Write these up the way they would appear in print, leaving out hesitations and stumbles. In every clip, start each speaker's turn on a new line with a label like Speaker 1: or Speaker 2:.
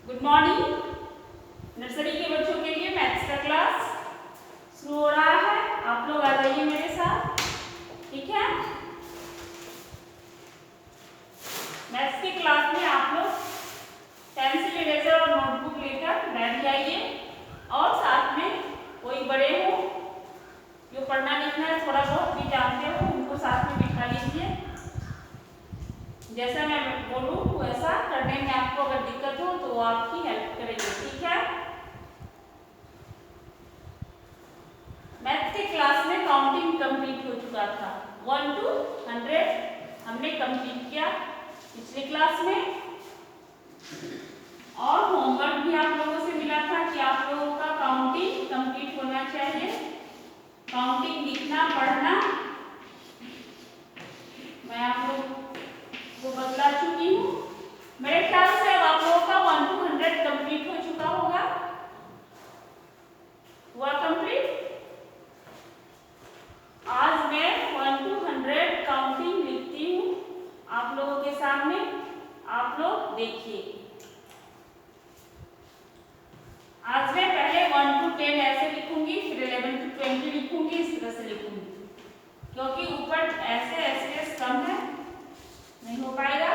Speaker 1: Good morning. Nursery के बच्चों के लिए मैथ्स का क्लास शुरू हो रहा है। आप लोग आ जाइए मेरे साथ, ठीक है। मैथ्स की क्लास में आप लोग पेंसिल इरेजर और नोटबुक लेकर बैठ जाइए और साथ में कोई बड़े हो जो पढ़ना लिखना है थोड़ा बहुत भी जानते हो उनको साथ में बिठा लीजिए। जैसा मैं बोलूँ वैसा करने में आपको अगर दिक्कत हो तो वो आपकी हेल्प करेंगे, ठीक है। मैथ के क्लास में काउंटिंग कंप्लीट हो चुका था, 1 to 100 हमने कंप्लीट किया पिछले क्लास में। और होमवर्क भी आप लोगों से मिला था कि आप लोगों का काउंटिंग कंप्लीट होना चाहिए। काउंटिंग लिखना पढ़ना मैं आप लोगों को बतला चुकी हूँ। मेरे ख्याल से अब आप लोगों का 1 to 100 कंप्लीट हो चुका होगा। हुआ कंप्लीट। आज मैं 1 to 100 काउंटिंग लिखती हूँ आप लोगों के सामने। आप लोग देखिए। आज मैं पहले 1 to 10 ऐसे लिखूंगी, फिर 11 to 20 लिखूंगी, इस तरह से लिखूंगी क्योंकि ऊपर ऐसे ऐसे कम है, नहीं हो पाएगा,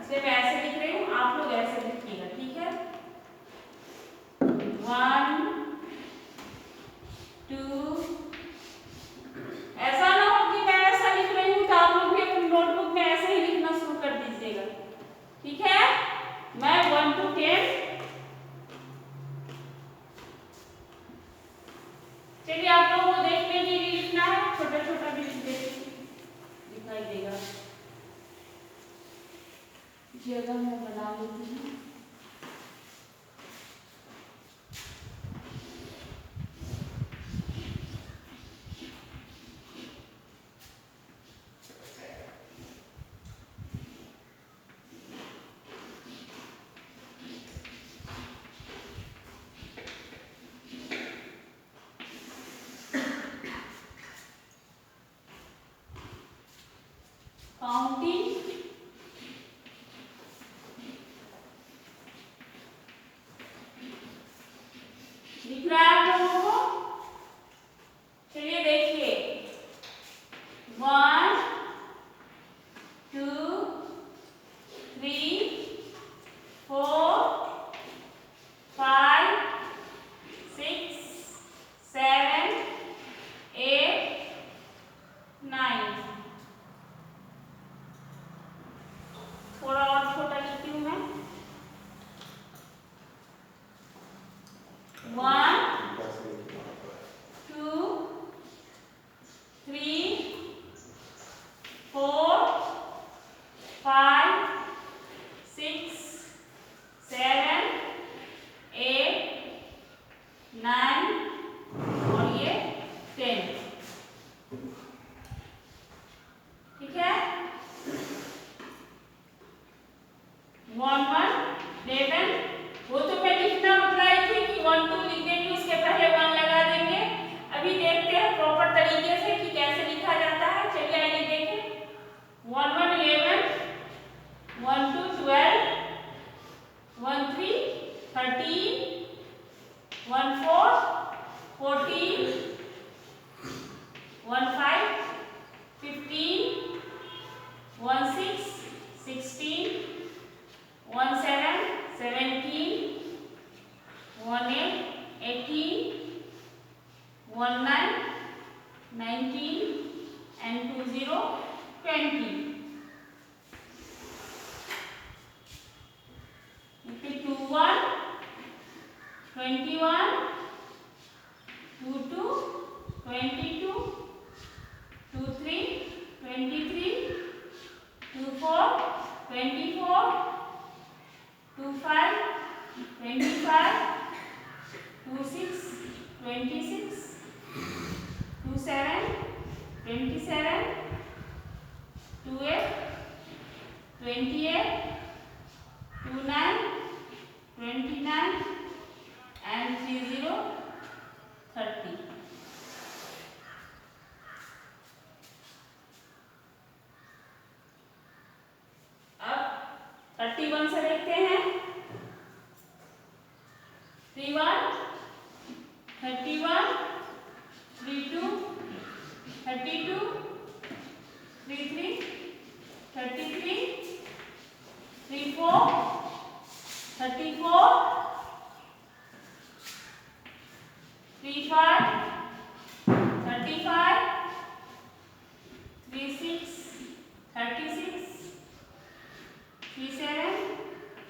Speaker 1: इसलिए मैं ऐसे लिख रही हूँ। आप लोग ऐसे लिखिएगा, ठीक है। 1 2 ऐसा ना हो कि मैं ऐसा लिख रही हूँ तो आप लोग भी अपनी नोटबुक में ऐसे ही लिखना शुरू कर दीजिएगा, ठीक है। मैं 1 to 10 चलिए आप लोगों को देखने के लिए लिखना है, छोटा छोटा भी दिखाई देगा। जगह मैं बना लेती हूँ। काउंटिंग दिख रहा है आप लोगों को? चलिए देखिए 1 2 3 4 5 6 7 8 9। थोड़ा और छोटा लिखती हूँ मैं। 1 2 3 4 5 6 7 8 9 और ये 10, ठीक है। 1 1 11 वो तो मैं लिखना बताई थी कि 1 2 लिख देंगे, उसके पहले 1 लगा देंगे। अभी देखते हैं प्रॉपर तरीके से कि कैसे लिखा जाता है। चलिए आइए देखें। 1 1 11 1 2 12 1 3 13 1 4 14 1 5 15 1 6 16 1 7 17 1 8 18 1 9 19 and 2 0 20। 2 1 21 2 2 22 2 3 23 2 4 24 2 5 25 2 6 26 2 7 27 2 8 28 2 9 29 and 3 0 30। अब 31 से देखते हैं। 34, 35, 35, 36, 36, 37,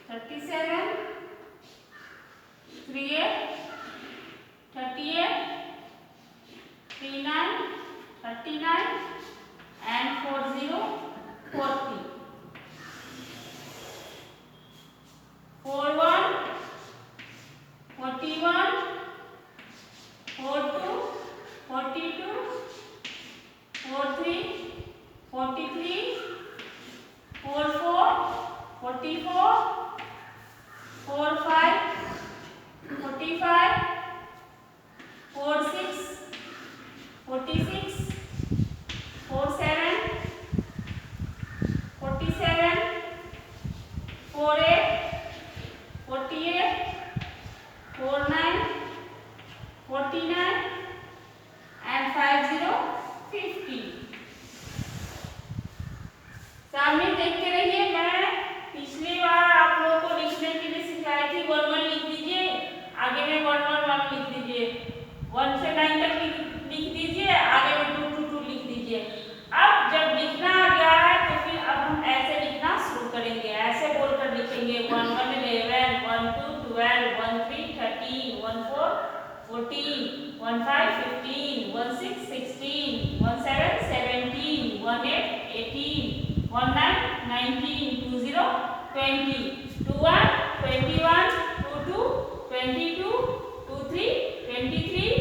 Speaker 1: 37, 38, 38, 39, 39, and 40, 40. 41, 41, 42, 42, 43, 43, 44, 44, 45, 45, 46, 46, 47, 47, 48, 48, 49, 49, and 50, 50. सामने देखते रहिए। मैं पिछली बार आप लोगों को लिखने के लिए सिखाई थी 1 1 लिख दीजिए, आगे में 1 1 1 लिख दीजिए, 1 से 9 तक लिख दीजिए, आगे में 2 2 2 लिख दीजिए। अब जब लिखना आ गया है तो फिर अब हम ऐसे लिखना शुरू करेंगे, ऐसे बोलकर लिखेंगे 1 1 11, 1 2 12, 1 3 13, 1 4 14, 1 5 15, 1 6 16, 1 7 17, 1 8 18, 1 9 19, 2 0 20, 2 1 21, 2 2 22, 2 3 23,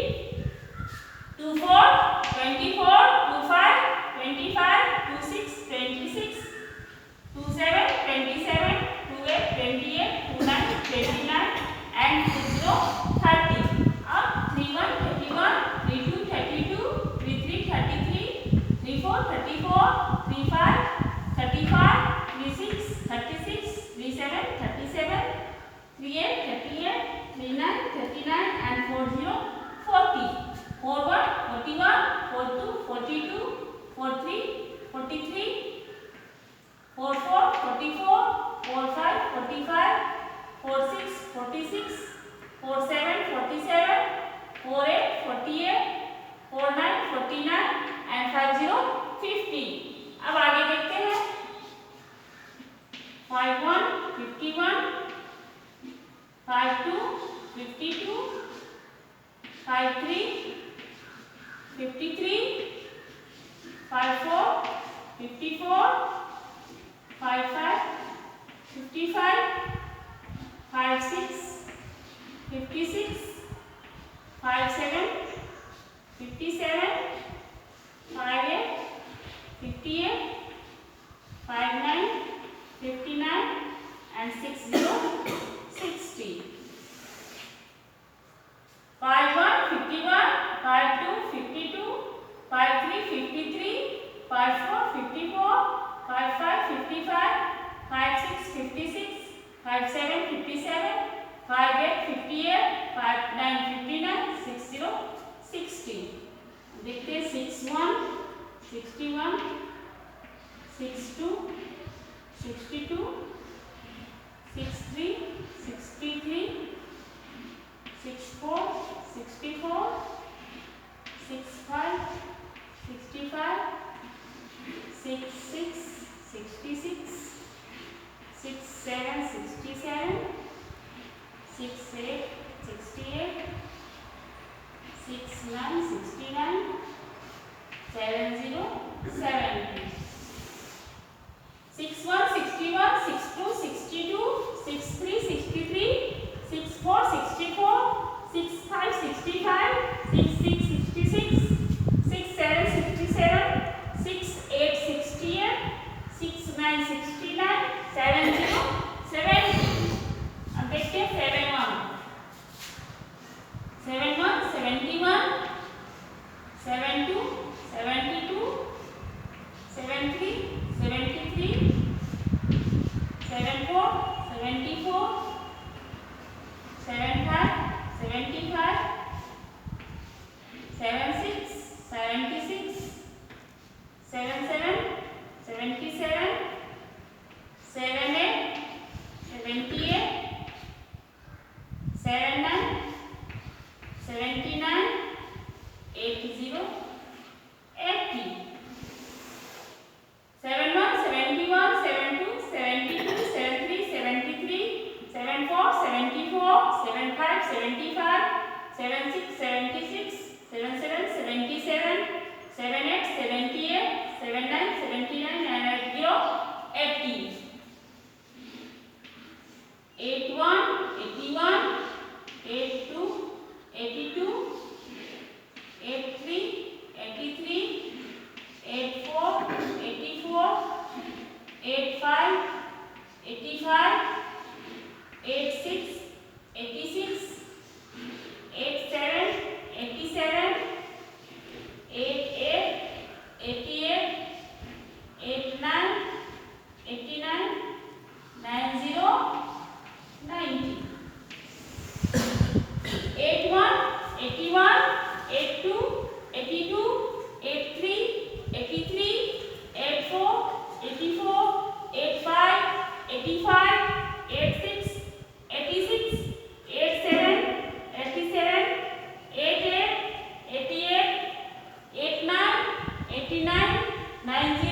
Speaker 1: 2 4 24, 2 5 25, 2 6 26, 2 7 27, 2 8 28, 2 9 29, and 2 0 30. अब 3 1 31, 3 2 32, 3 3 33, 3 4 34, 3 5 35, 3 6 36, 3 7 37, 3 8 38, 3 9 39, and 4 0 40. 4 1 41, 4 2 42, 4 3 43, 4 4 44, 4 5 45, 4 6 46, 4 7 47, 4 8 48, 4 9 49, and 5 0 50. अब आगे देखते हैं। 5 1 51, 5 2 52, 5 3 53, 5 4 54, 5 5 55, 5 6 56, 5 7 57, 5 8 58, 5 9 59, and 6 0 60. 5 1 51, 5 2 52, 5 3 53, 5 4 54, 5 5 55, 5 6 56, 5 7 57, 5 8 58, 5 9 59, 6 0 60. देखते हैं 6 1 61, 6 2 62, 6 3 63, 6 4 64, 6 5 65, 6 6 66, 6 7 67, 6 8 68, 6 9 69, 7 0 70. 6 1 61, 6 2 62, 6 3 63, 6 4 64, 6 5 65, 6 6 66, 6 7 67, 6 8 68, 6 9 69, 7 0 70. अब देखते हैं 7 1, 7 1 71, 7 2 72, 7 3 73, 7 4 74, 7 5 75, 7 6 76, 7 7 77, 7 8 78, 79, 80, 80. 71, 71, 72, 72, 73, 73, 74, 74, 75, 75, 76, 76, 77, 77, 78, 78, 79, 79, and 80, 81, 81, 82, 82, 83, 83, 84, 84, 85, 85, 86, 86, 87, 87, 88, 88, 89, 89, 90, 90. 81, 81, 82, 82, 83, 83, 84, 84, 85, 85, 86, 86, 87, 87, 88, 88, 89, 89, 90,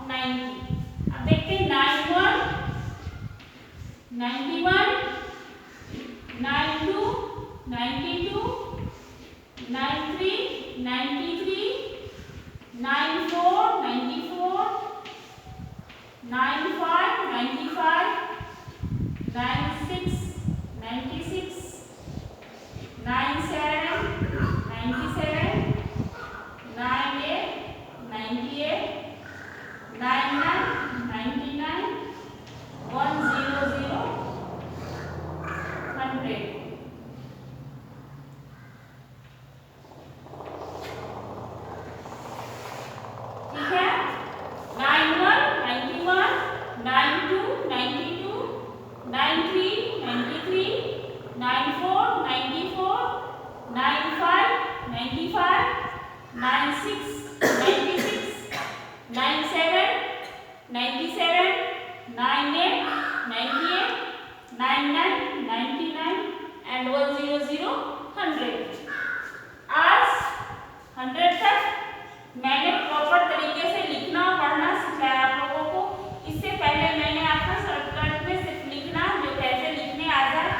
Speaker 1: 90. अब देखते हैं 91, 91, 92, 92, 93, 93, 94, 94, 95, 95, 96, 96, 97, 97, 98, 98, 99, 99, 100, 100. ठीक है, 91, 91, 92, 92, 93, 93, 94, 94, 95, 95, 96, 96, 97, 97, 98, 98, 99, 99, and 100, 100. आज 100 तक मैंने प्रॉपर तरीके से लिखना और पढ़ना सिखाया आप लोगों को। इससे पहले मैंने आपको शॉर्टकट में सिर्फ लिखना जो कैसे लिखने आ जाए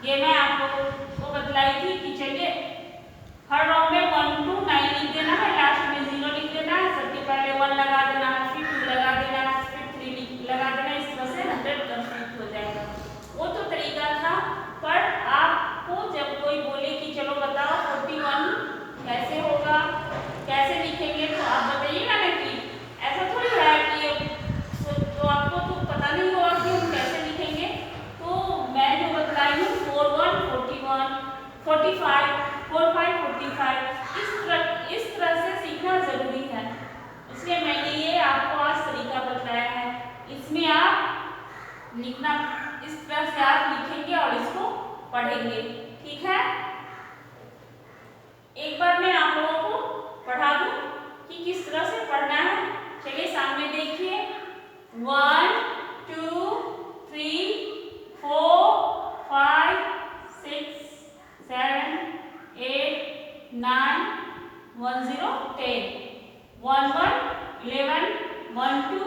Speaker 1: ये मैं आप लोगों को बतलाई थी कि चलिए हर रॉ में 1 to 9 लिख देना है, लास्ट में 0 लिख देना है, सबसे पहले 1 लगा देना है, फिर 2 लगा देना है, फिर 3 लगा देना है। इस तरह से 100 कंप्लीट हो जाएगा। वो तो तरीका था, पर आपको जब कोई बोले कि चलो बताओ 41 कैसे होगा, कैसे लिखेंगे, तो आप बताइएगा ना कि ऐसा थोड़ी है कि तो आपको तो पता नहीं होगा कि हम कैसे लिखेंगे। तो मैं जो बतलाई हूँ 41, 41, 45, 45, 45 इस तरह से सीखना जरूरी है, इसलिए मैंने ये आपको आज तरीका बताया है। इसमें आप लिखना इस तरह से आप लिखेंगे और इसको पढ़ेंगे। ठीक है, एक बार मैं आप लोगों को पढ़ा दूं कि किस तरह से पढ़ना है। चलिए सामने देखिए, 1, 2, 3, 4, 5, 6, 7, 8, 9, 10, 10, 11, 11, 12,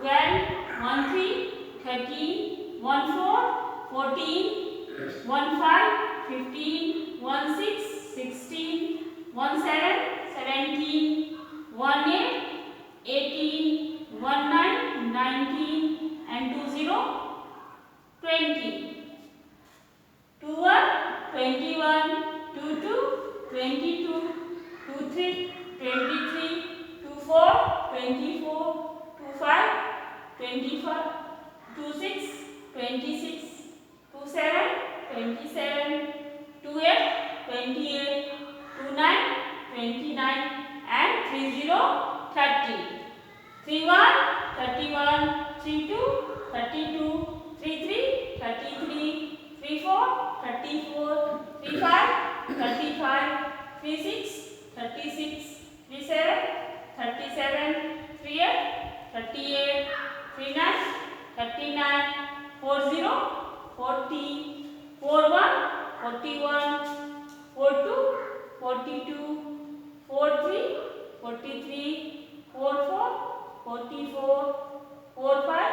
Speaker 1: 12, 13, 13, 14, 14, 15, 15, 16, 16, 17, 17, 18, 18, 19, 19, and 20, 20, 21, 21, 22, 22, 23, 23, 24, 24, 25, 25, 26, 26, 27, 27, 28, 28, 29, 29, and 30, 30, 31, 31, 32, 32, 33, 33, 34, 34, 35, 35, 36, 36, 37, 37, 38, 38, 39, 39, 40, 40, 41, 41, 42, 42, 43, 43, 44, 44, 45,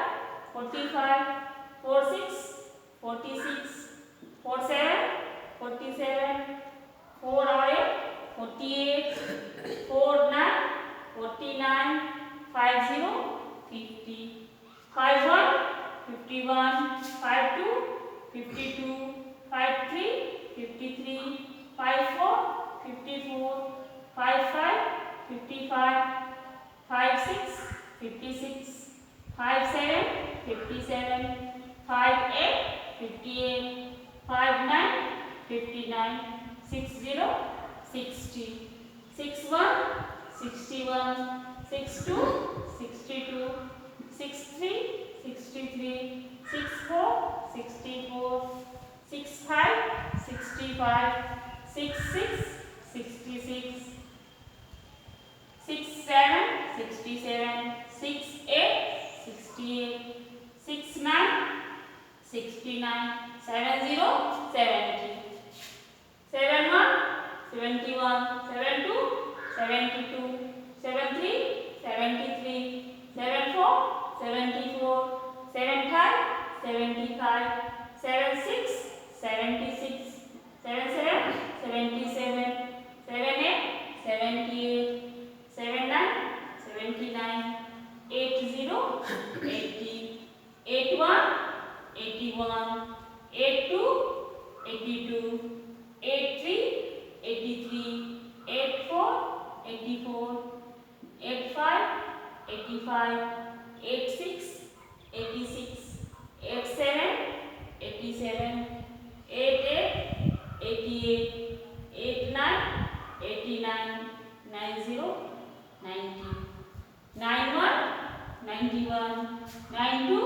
Speaker 1: 45, 46, 46, 47, 47, 48, 48, 49, 49, 50, 50, 51, 51, 52, 52, 53, 53, 54, 54, 55, 55, 56, 56, 57, 57, 58, 58, 59, 59, 60, 60, 61, 61, 62, 62, 63, 63, 64, 64, 65, 65, 66, 66, 67, 67, 68, 68, 69, 69, 70, 70, 71, 71, 72, 72, 73, 73, 74, 74, 75, 75, 76, 76, 77, 77, 78, 78, 79, 79, 80, 80, 81, 81, 82, 82, 83, 83, 84, 84, 85, 85, 86, 86, 87, 87, 88, 88, 89, 89, 90, 90, 91, 91, 92,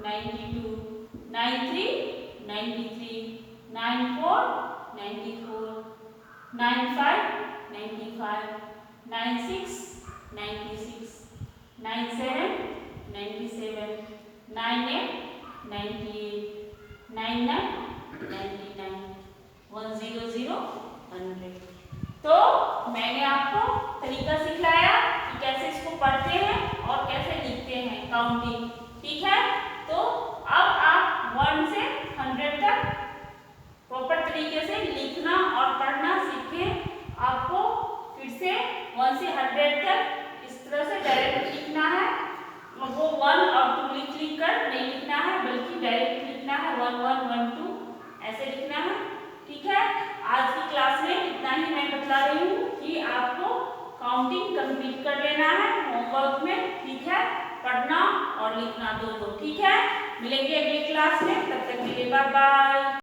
Speaker 1: 92, 93, 93, 94, 94, 95, 95, 96, 96, 97, 97, 98, 98, 99, 99, 100, 100। तो मैंने आपको तरीका सिखलाया कि कैसे इसको पढ़ते हैं और कैसे लिखते हैं काउंटिंग, ठीक है। तो अब आप 1 से 100 तक प्रॉपर तरीके से लिखना और पढ़ना सीखें। आपको फिर से 1 से 100 तक इस तरह से डायरेक्ट लिखना है, वो 1 और 2 लिख कर नहीं लिखना है, बल्कि डायरेक्ट लिखना है 1 1 1 2 ऐसे लिखना है, ठीक है। आज की क्लास में इतना ही मैं बता रही हूँ कि आपको काउंटिंग कंप्लीट कर लेना है होमवर्क में, ठीक है। पढ़ना और लिखना दोनों, ठीक है। मिलेंगे अगली क्लास में, तब तक के लिए बाय बाय।